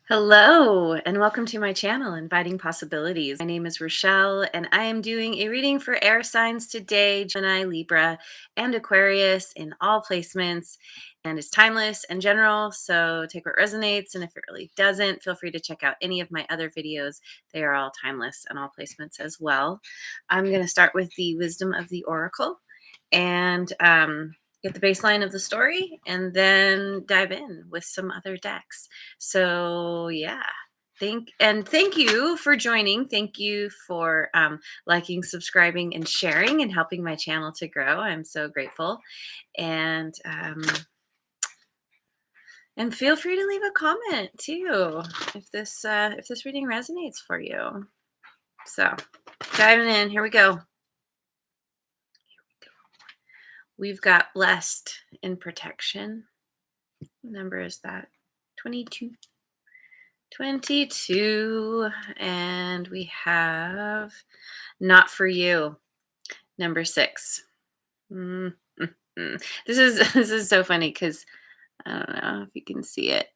Hello, and welcome to my channel, Inviting Possibilities. My name is Rochelle, and I am doing a reading for air signs today, Gemini, Libra, and Aquarius in all placements. And it's timeless and general, so take what resonates. And if it really doesn't, feel free to check out any of my other videos. They are all timeless and all placements as well. I'm going to start with the Wisdom of the Oracle and get the baseline of the story and then dive in with some other decks. So yeah, thank you for joining. Thank you for liking, subscribing, and sharing, and helping my channel to grow. I'm so grateful. And feel free to leave a comment too if this reading resonates for you. So diving in, here we go. We've got blessed in protection. What number is that? 22. 22. And we have not for you. Number 6. Mm. This is so funny because I don't know if you can see it.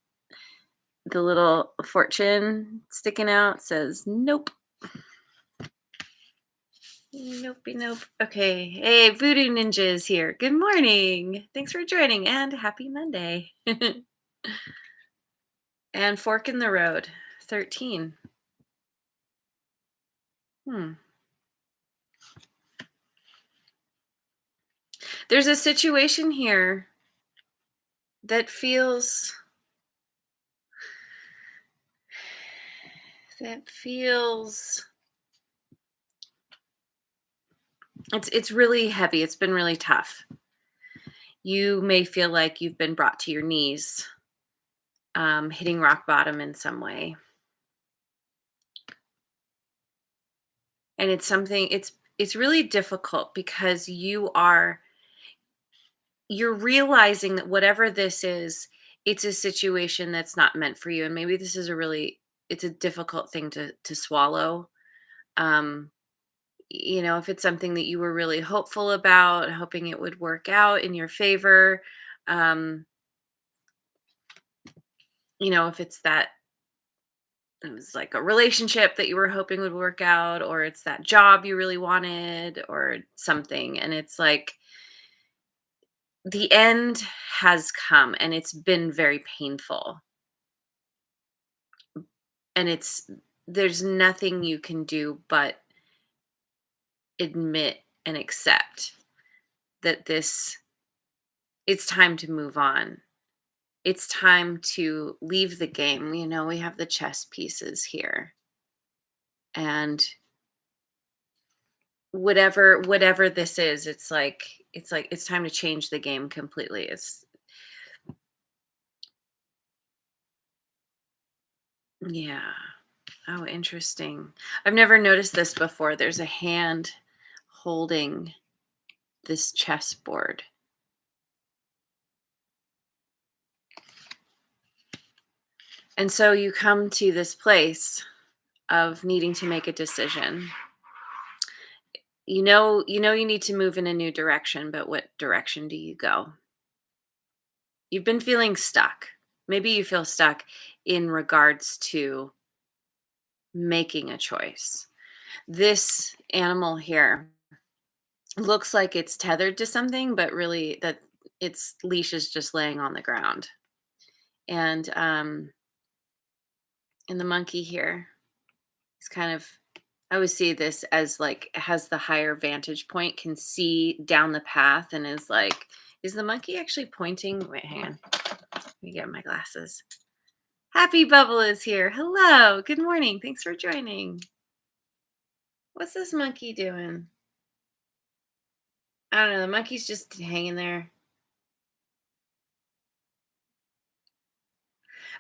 The little fortune sticking out says nope. Nope. Okay. Hey, Voodoo Ninja is here. Good morning. Thanks for joining and happy Monday. And fork in the road. 13. Hmm. There's a situation here that feels it's really heavy. It's been really tough. You may feel like you've been brought to your knees, hitting rock bottom in some way. And it's really difficult because you're realizing that whatever this is, it's a situation that's not meant for you. And maybe this is it's a difficult thing to swallow. Um, if it's something that you were really hopeful about, hoping it would work out in your favor, um, if it was like a relationship that you were hoping would work out, or it's that job you really wanted, or something. And it's like the end has come and it's been very painful. And there's nothing you can do but admit and accept that it's time to move on. It's time to leave the game. We have the chess pieces here. And whatever this is, it's time to change the game completely. Yeah. Oh, interesting. I've never noticed this before. There's a hand holding this chessboard. And so you come to this place of needing to make a decision. You need to move in a new direction, but what direction do you go? You've been feeling stuck. Maybe you feel stuck in regards to making a choice. This animal here looks like it's tethered to something, but really that its leash is just laying on the ground. And the monkey here is kind of, I always see this as like has the higher vantage point, can see down the path, and is like, is the monkey actually pointing? Wait, hang on. Let me get my glasses. Happy Bubble is here. Hello. Good morning. Thanks for joining. What's this monkey doing? I don't know. The monkey's just hanging there.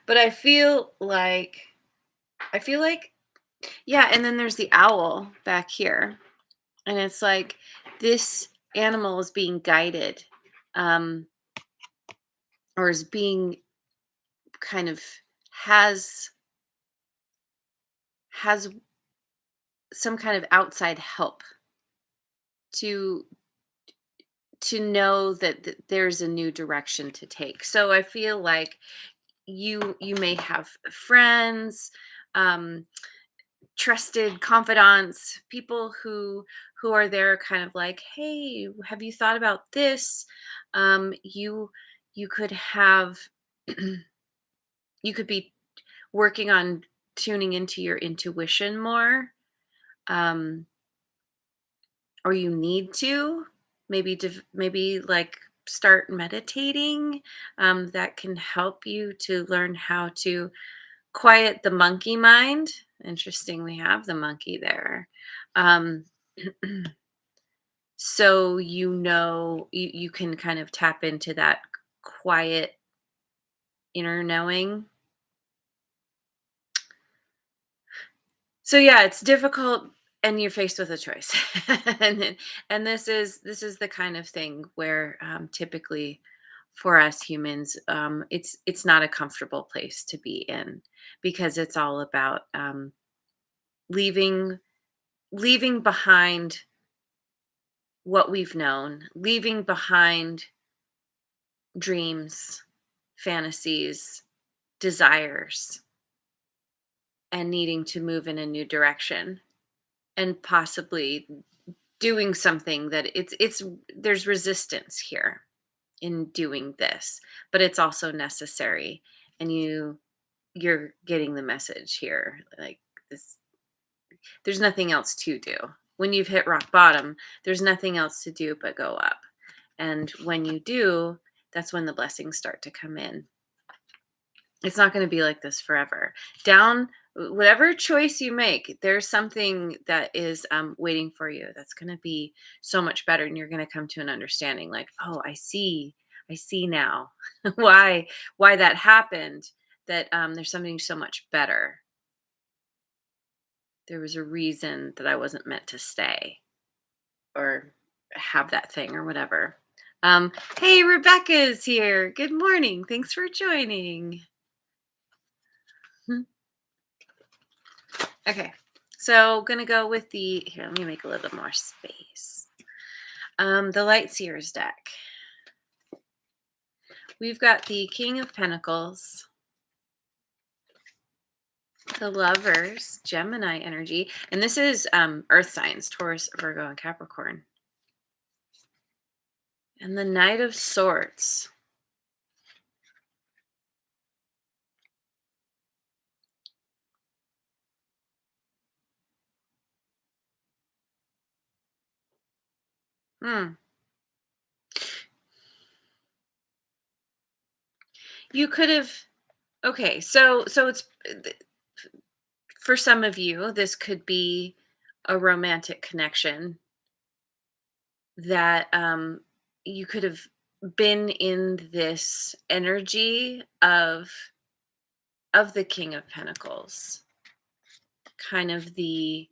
But yeah, and then there's the owl back here. And it's like this animal is being guided, um, or is being kind of has has some kind of outside help to know that there's a new direction to take. So I feel like you may have friends, um, trusted confidants, people who are there kind of like, hey, have you thought about this? You could have you could be working on tuning into your intuition more, um, or you need to maybe like start meditating. That can help you to learn how to quiet the monkey mind. Interesting, we have the monkey there. Um, so you can kind of tap into that quiet inner knowing. So yeah, it's difficult and you're faced with a choice. And this is the kind of thing where typically for us humans, it's not a comfortable place to be in, because it's all about leaving leaving behind what we've known, leaving behind dreams, fantasies, desires, and needing to move in a new direction, and possibly doing something that it's there's resistance here in doing this, but it's also necessary. And you're getting the message here, like, this there's nothing else to do. When you've hit rock bottom, there's nothing else to do but go up. And when you do, that's when the blessings start to come in. It's not going to be like this forever. Down, whatever choice you make, there's something that is waiting for you that's going to be so much better. And you're going to come to an understanding like, oh, I see now why that happened, that there's something so much better. There was a reason that I wasn't meant to stay or have that thing or whatever. Um, hey, Rebecca's here. Good morning. Thanks for joining. Okay, so gonna go with the here. Let me make a little bit more space. The Light Seers deck. We've got the King of Pentacles, the Lovers, Gemini energy, and this is Earth signs: Taurus, Virgo, and Capricorn, and the Knight of Swords. Hmm. You could have. Okay, so it's for some of you, this could be a romantic connection that you could have been in this energy of the King of Pentacles, kind of the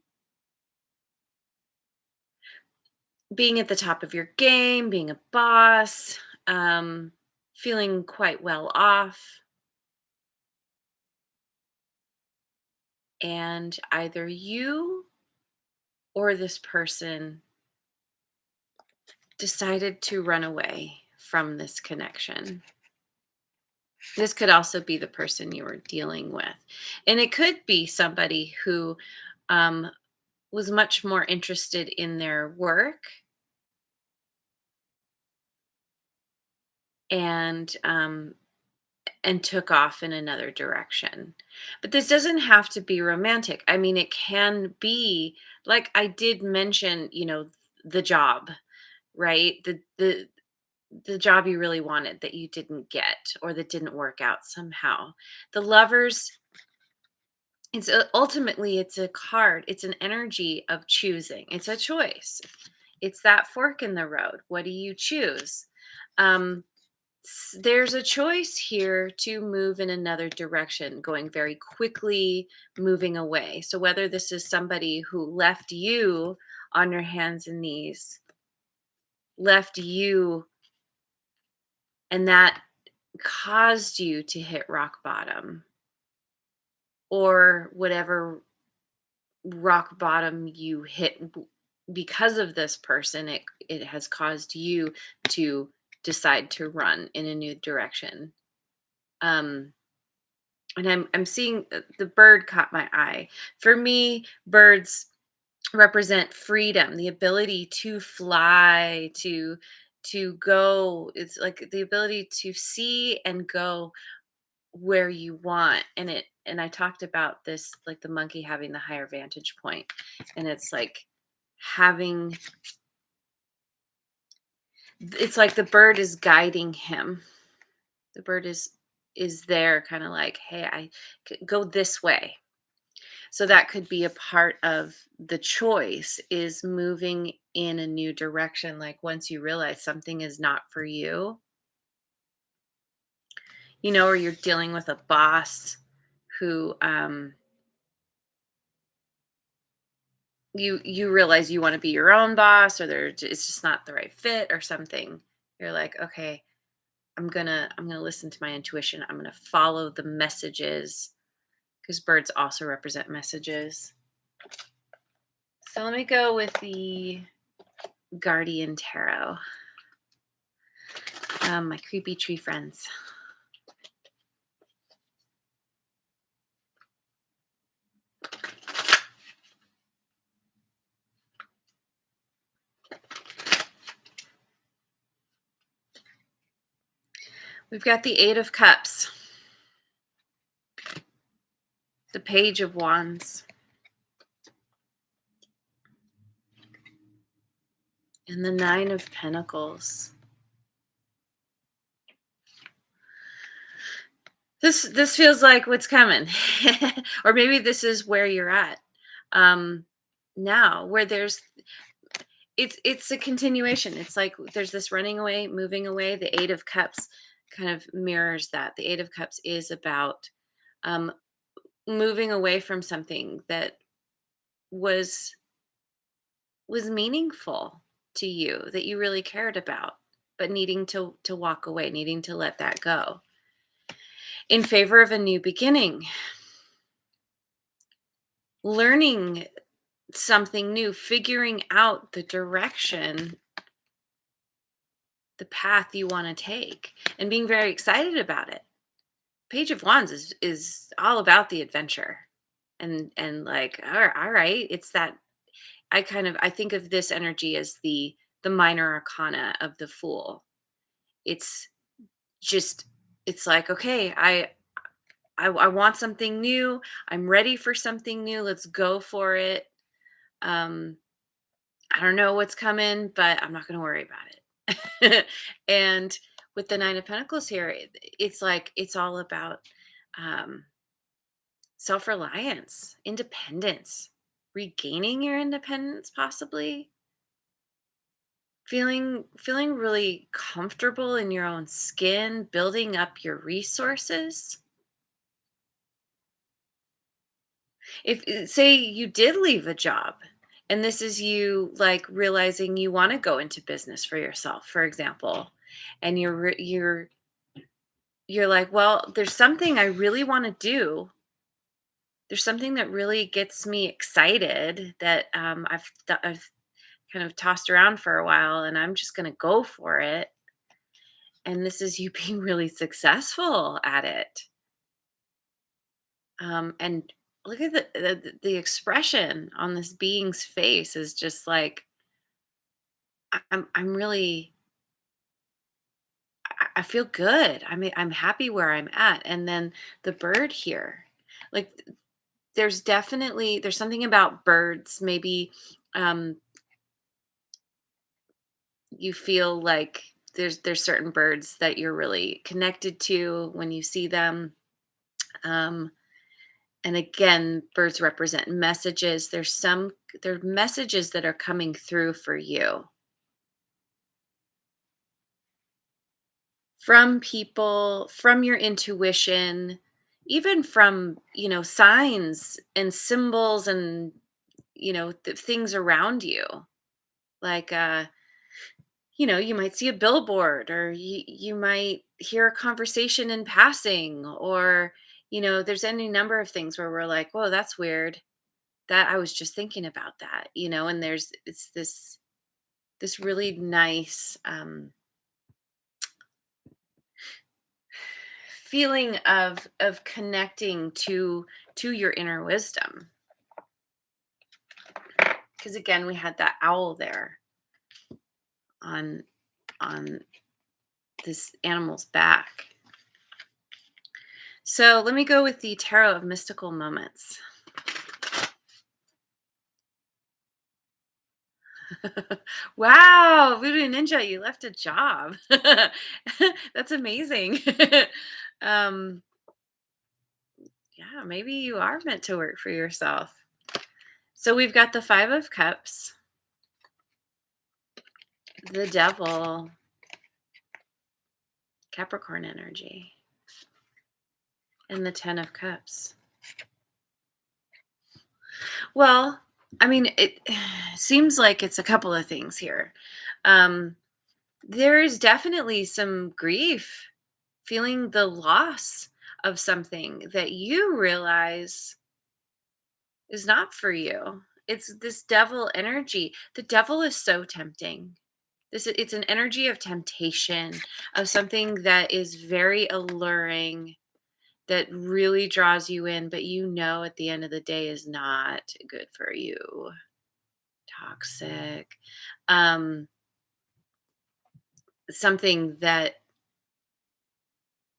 being at the top of your game, being a boss, um, feeling quite well off, and either you or this person decided to run away from this connection. This could also be the person you were dealing with. And it could be somebody who um, was much more interested in their work and took off in another direction. But this doesn't have to be romantic. I mean, it can be like I did mention, the job, right? The job you really wanted that you didn't get, or that didn't work out somehow. The Lovers, ultimately it's a card. It's an energy of choosing. It's a choice. It's that fork in the road. What do you choose? Um, there's a choice here to move in another direction, going very quickly, moving away. So whether this is somebody who left you on your hands and knees, left you, and that caused you to hit rock bottom, or whatever rock bottom you hit because of this person, it has caused you to decide to run in a new direction. Um, And I'm seeing the bird caught my eye. For me, birds represent freedom, the ability to fly, to go. It's like the ability to see and go where you want. And I talked about this, like the monkey having the higher vantage point, and it's like having it's like the bird is guiding him. The bird is there kind of like, hey, go this way. So that could be a part of the choice, is moving in a new direction. Like once you realize something is not for you, or you're dealing with a boss who you realize you want to be your own boss, or it's just not the right fit or something. You're like, okay, I'm gonna listen to my intuition. I'm gonna follow the messages, because birds also represent messages. So let me go with the Guardian Tarot. My creepy tree friends. We've got the Eight of Cups, the Page of Wands, and the Nine of Pentacles. This feels like what's coming, or maybe this is where you're at now, where it's a continuation. It's like there's this running away, moving away. The Eight of Cups kind of mirrors that. The Eight of Cups is about um, moving away from something that was meaningful to you, that you really cared about, but needing to walk away, needing to let that go in favor of a new beginning, learning something new, figuring out the direction, the path you want to take, and being very excited about it. Page of Wands is all about the adventure, and like, all right, it's that. I think of this energy as the minor arcana of the Fool. It's just, it's like, okay, I want something new. I'm ready for something new. Let's go for it. Um, I don't know what's coming, but I'm not going to worry about it. And with the Nine of Pentacles here, it's like it's all about um, self-reliance, independence, regaining your independence, possibly feeling really comfortable in your own skin, building up your resources. If say you did leave a job, and this is you like realizing you want to go into business for yourself, for example, and you're like, well, there's something I really want to do. There's something that really gets me excited, that I've kind of tossed around for a while, and I'm just going to go for it. And this is you being really successful at it. And look at the expression on this being's face is just like, I'm really, I feel good. I mean, I'm happy where I'm at. And then the bird here, like there's something about birds. Maybe um, you feel like there's certain birds that you're really connected to when you see them. Um, and again, birds represent messages. There are messages that are coming through for you from people, from your intuition, even from, signs and symbols, and, things around you. Like, you might see a billboard, or you might hear a conversation in passing, or, there's any number of things where we're like, whoa, that's weird. That I was just thinking about that, and it's this really nice feeling of connecting to your inner wisdom. Because again, we had that owl there on on this animal's back. So let me go with the Tarot of Mystical Moments. Wow, Voodoo Ninja, you left a job. That's amazing. um, yeah, maybe you are meant to work for yourself. So we've got the Five of Cups, the Devil, Capricorn energy, and the Ten of Cups. Well, I mean, it seems like it's a couple of things here. Um, there is definitely some grief, feeling the loss of something that you realize is not for you. It's this devil energy. The devil is so tempting. It's an energy of temptation, of something that is very alluring, that really draws you in, but you know at the end of the day is not good for you. Toxic. Um, something that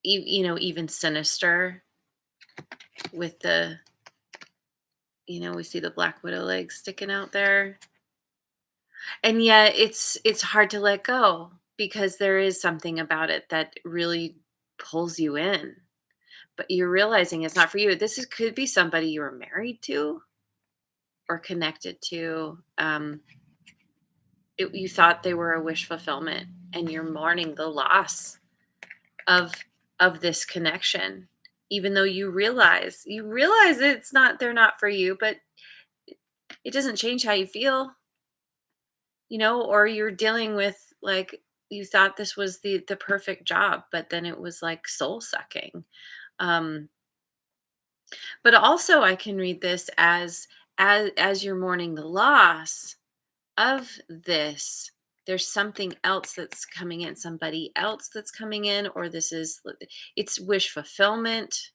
even sinister with the, we see the black widow legs sticking out there. And yet it's hard to let go because there is something about it that really pulls you in. But you're realizing it's not for you. Could be somebody you were married to or connected to. You thought they were a wish fulfillment, and you're mourning the loss of this connection, even though you realize they're not for you, but it doesn't change how you feel, or you're dealing with, like, you thought this was the perfect job, but then it was like soul sucking. um but also I can read this as you're mourning the loss of this. There's something else that's coming in, somebody else that's coming in, or it's wish fulfillment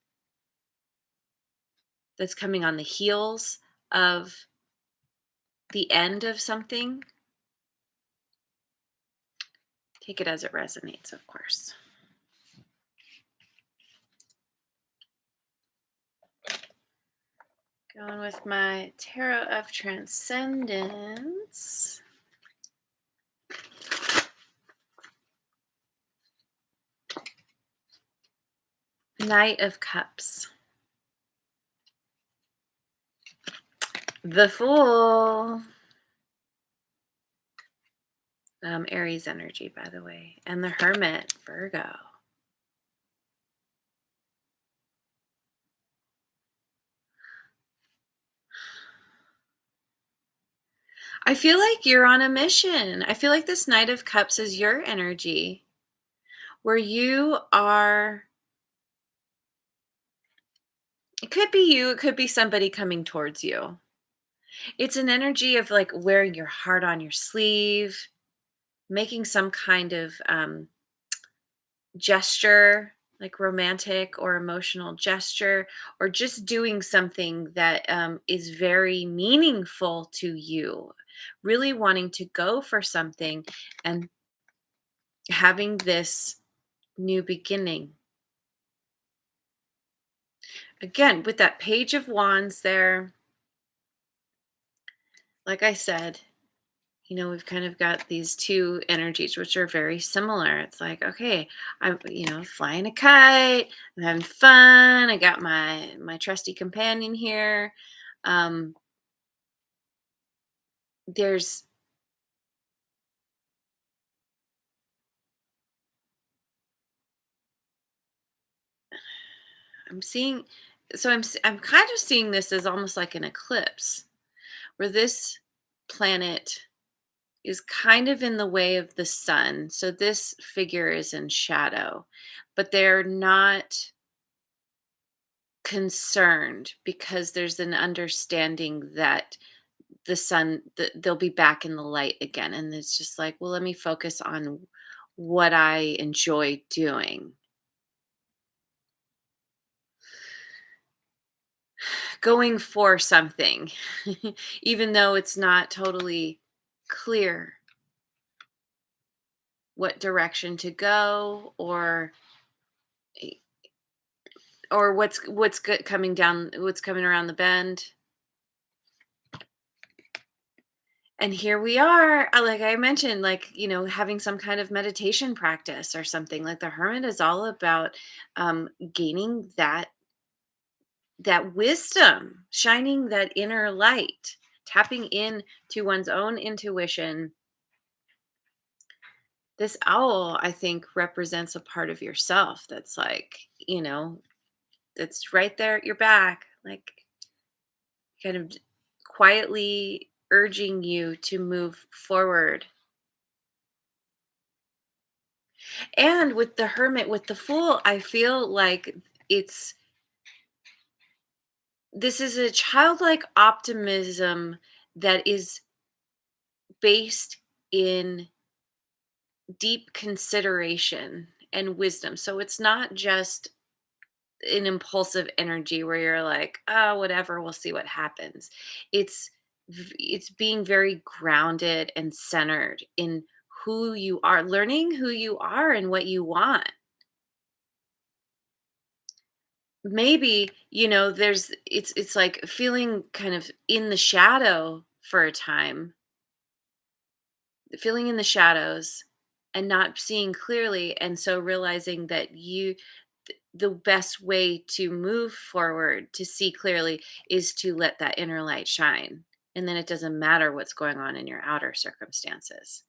that's coming on the heels of the end of something. Take it as it resonates, of course. Going with my Tarot of Transcendence. Knight of Cups. The Fool. Aries energy, by the way. And the Hermit, Virgo. I feel like you're on a mission. I feel like this Knight of Cups is your energy, where you are. It could be you, it could be somebody coming towards you. It's an energy of like wearing your heart on your sleeve, making some kind of gesture, like romantic or emotional gesture, or just doing something that is very meaningful to you, really wanting to go for something and having this new beginning. Again, with that Page of Wands there, like I said, we've kind of got these two energies which are very similar. It's like, okay, I'm, flying a kite, I'm having fun. I got my trusty companion here. Um, there's I'm seeing so I'm kind of seeing this as almost like an eclipse, where this planet is kind of in the way of the sun. So this figure is in shadow, but they're not concerned because there's an understanding that they'll be back in the light again. And it's just like, well, let me focus on what I enjoy doing. going for something, even though it's not totally clear what direction to go, or what's good coming down, what's coming around the bend. And here we are, like I mentioned, like, having some kind of meditation practice or something. Like the hermit is all about gaining that wisdom, shining that inner light, tapping in to one's own intuition. This owl, I think, represents a part of yourself that's like, that's right there at your back, like kind of quietly urging you to move forward. And with the hermit, with the fool, I feel like it's this is a childlike optimism that is based in deep consideration and wisdom. So it's not just an impulsive energy where you're like, oh, whatever, we'll see what happens. It's it's being very grounded and centered in who you are, learning who you are and what you want. Maybe, there's it's like feeling kind of in the shadow for a time, feeling in the shadows and not seeing clearly, and so realizing that the best way to move forward to see clearly is to let that inner light shine, and then it doesn't matter what's going on in your outer circumstances.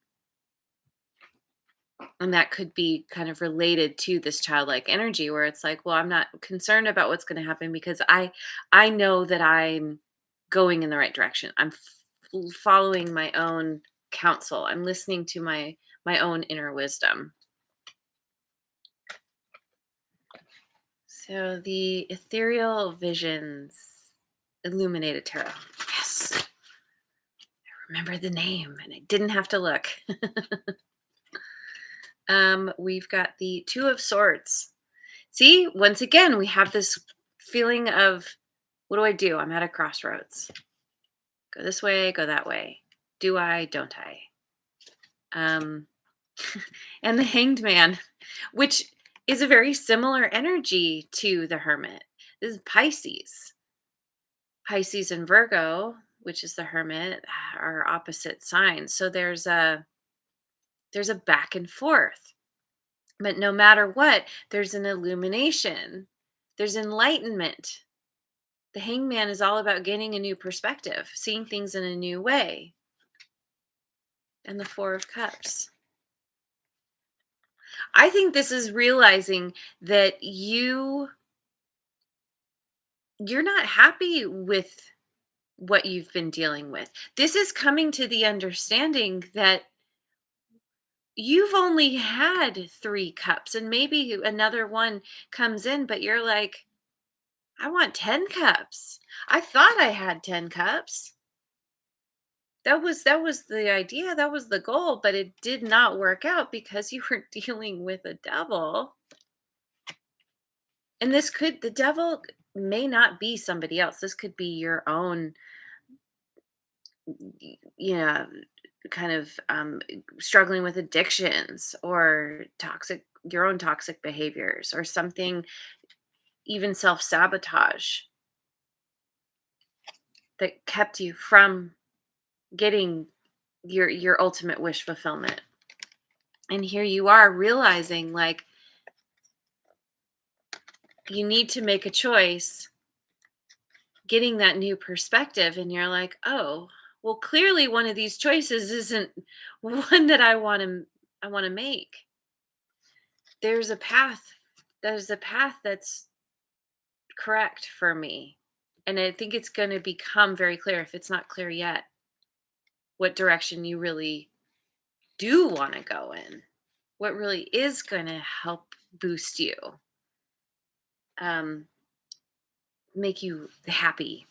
And that could be kind of related to this childlike energy where it's like, well, I'm not concerned about what's going to happen because I know that I'm going in the right direction. I'm following my own counsel. I'm listening to my own inner wisdom. So the ethereal visions, illuminated tarot. Yes. Remember the name and I didn't have to look. We've got the Two of Swords. See, once again, we have this feeling of, what do I do? I'm at a crossroads. Go this way, go that way. Do I, don't I? Um, and the Hanged Man, which is a very similar energy to the Hermit. This is Pisces. Pisces and Virgo, which is the Hermit, are opposite signs. So there's a back and forth. But no matter what, there's an illumination. There's enlightenment. The Hangman is all about gaining a new perspective, seeing things in a new way. And the Four of Cups. I think this is realizing that you're not happy with what you've been dealing with. This is coming to the understanding that you've only had 3 cups and maybe another one comes in, but you're like, I want 10 cups. I thought I had 10 cups. That was the idea, that was the goal, but it did not work out because you were dealing with a devil. And the devil may not be somebody else. This could be your own, yeah, kind of struggling with addictions or your own toxic behaviors or something, even self-sabotage that kept you from getting your ultimate wish fulfillment. And here you are realizing like you need to make a choice, getting that new perspective, and you're like, "Oh, well clearly one of these choices isn't one that I want to make. There's a path. There's a path that's correct for me." And I think it's going to become very clear, if it's not clear yet, what direction you really do want to go in. What really is going to help boost you, um, make you happy.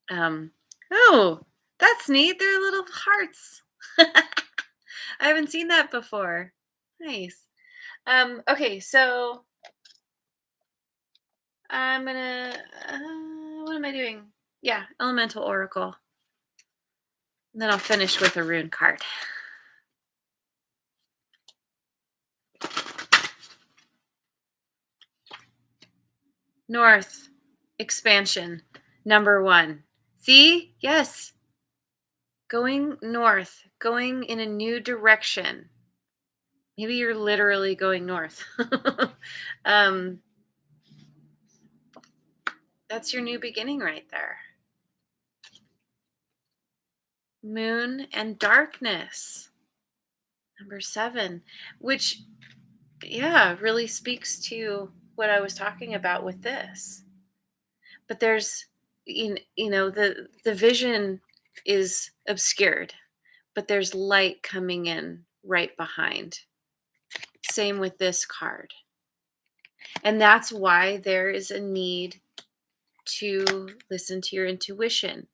Um, oh, that's neat. They're little hearts. I haven't seen that before. Nice. Okay, so I'm gonna. What am I doing? Yeah, Elemental Oracle. And then I'll finish with a rune card. North, expansion, number one. See? Yes. Going north, going in a new direction. Maybe you're literally going north. um, that's your new beginning right there. Moon and darkness, number 7, which, yeah, really speaks to what I was talking about with this. But there's, the vision is obscured, but there's light coming in right behind. Same with this card. And that's why there is a need to listen to your intuition,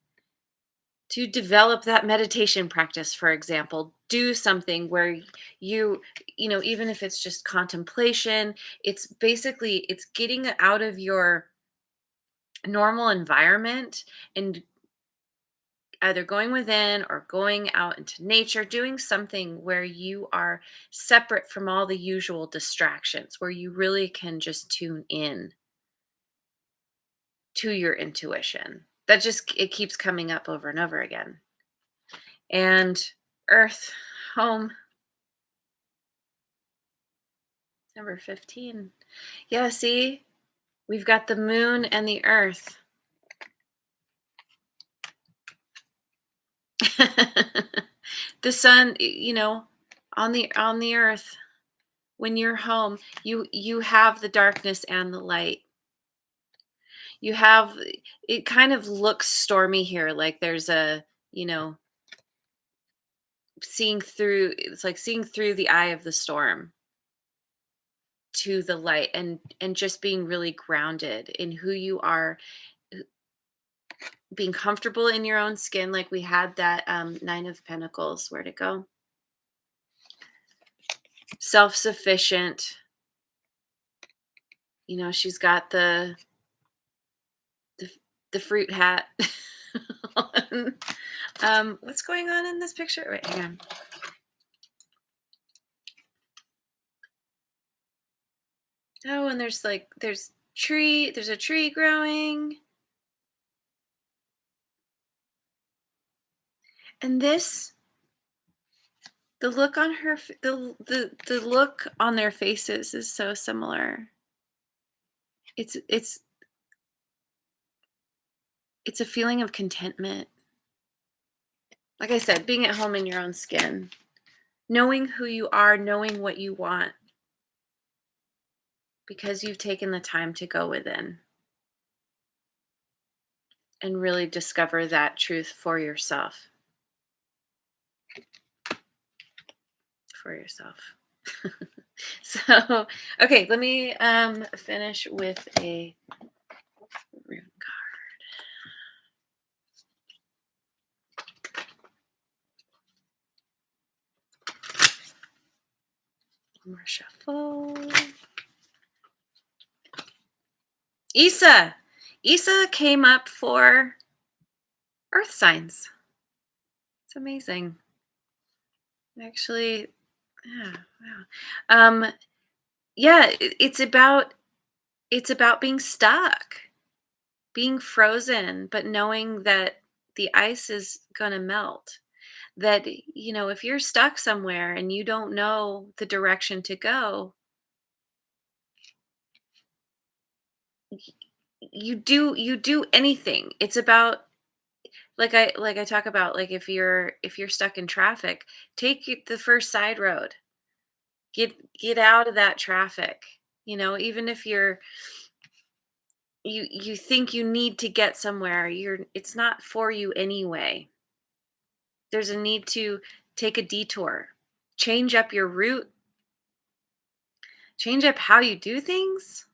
to develop that meditation practice, for example. Do something where even if it's just contemplation, it's basically it's getting out of your normal environment and either going within or going out into nature, doing something where you are separate from all the usual distractions, where you really can just tune in to your intuition. That just it keeps coming up over and over again. And Earth, home, number 15. Yeah, see, we've got the moon and the Earth. The sun, on the Earth, when you're home, you have the darkness and the light. You have it kind of looks stormy here, like there's you know, it's like seeing through the eye of the storm to the light, and just being really grounded in who you are, being comfortable in your own skin, like we had that 9 of Pentacles. Where'd it go? Self-sufficient. She's got the, the fruit hat on. What's going on in this picture? Wait, hang on. Oh, and there's a tree growing. And the look on the look on their faces is so similar. It's a feeling of contentment. Like I said, being at home in your own skin, knowing who you are, knowing what you want, because you've taken the time to go within and really discover that truth for yourself. For yourself. So, okay, let me finish with a rune card. More shuffle. Isa came up for earth signs. It's amazing. Actually, yeah, wow. Yeah, it's about being stuck, being frozen, but knowing that the ice is gonna melt. That, if you're stuck somewhere and you don't know the direction to go, you do anything. It's about, like I talk about, like if you're stuck in traffic, take the first side road. Get out of that traffic. Even if you think you need to get somewhere, it's not for you anyway. There's a need to take a detour, change up your route, change up how you do things.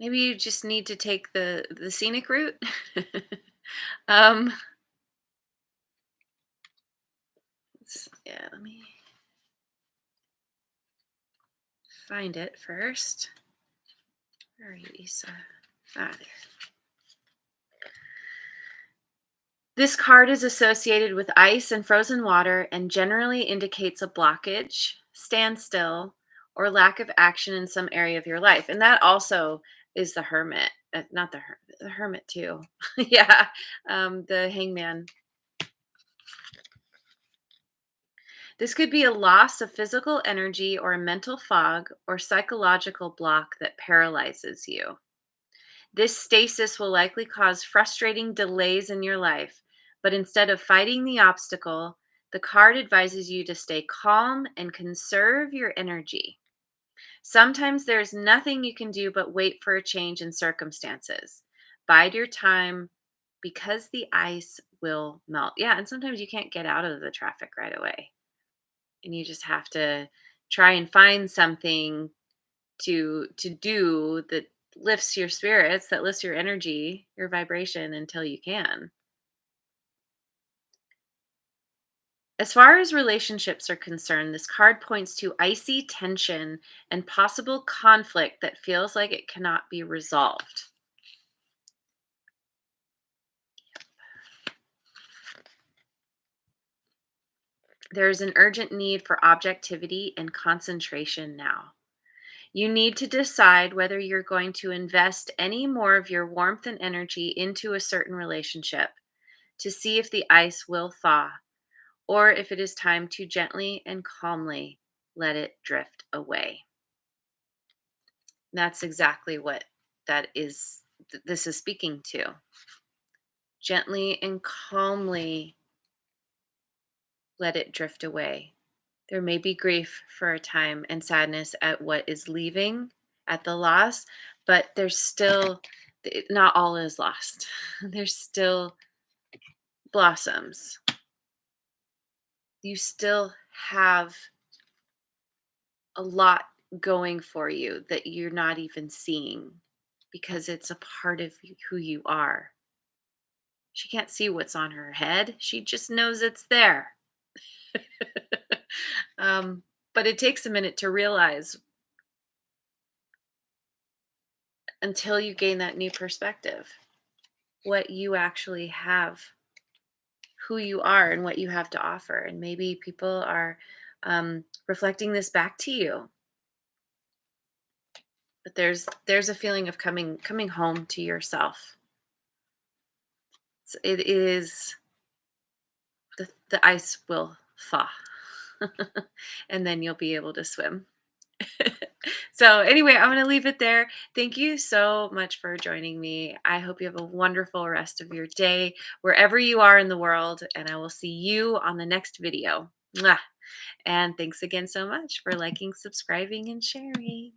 Maybe you just need to take the scenic route. um yeah, let me find it first. Where are you, Isa? Ah, there. This card is associated with ice and frozen water and generally indicates a blockage, standstill, or lack of action in some area of your life. And that also is the hermit, not the hermit too. Yeah, the hangman. This could be a loss of physical energy or a mental fog or psychological block that paralyzes you. This stasis will likely cause frustrating delays in your life, but instead of fighting the obstacle, the card advises you to stay calm and conserve your energy. Sometimes there's nothing you can do but wait for a change in circumstances. Bide your time because the ice will melt. Yeah, and sometimes you can't get out of the traffic right away. And you just have to try and find something to do that lifts your spirits, that lifts your energy, your vibration until you can. As far as relationships are concerned, this card points to icy tension and possible conflict that feels like it cannot be resolved. There is an urgent need for objectivity and concentration now. You need to decide whether you're going to invest any more of your warmth and energy into a certain relationship to see if the ice will thaw, or if it is time to gently and calmly let it drift away. That's exactly what this is speaking to. Gently and calmly let it drift away. There may be grief for a time and sadness at what is leaving, at the loss, but there's still not all is lost. There's still blossoms. You still have a lot going for you that you're not even seeing because it's a part of who you are. She can't see what's on her head. She just knows it's there. um, but it takes a minute to realize until you gain that new perspective what you actually have, who you are, and what you have to offer. And maybe people are reflecting this back to you. But there's a feeling of coming home to yourself. It is the ice will thaw, and then you'll be able to swim. So anyway, I'm going to leave it there. Thank you so much for joining me. I hope you have a wonderful rest of your day wherever you are in the world, and I will see you on the next video. Mwah. And thanks again so much for liking, subscribing, and sharing.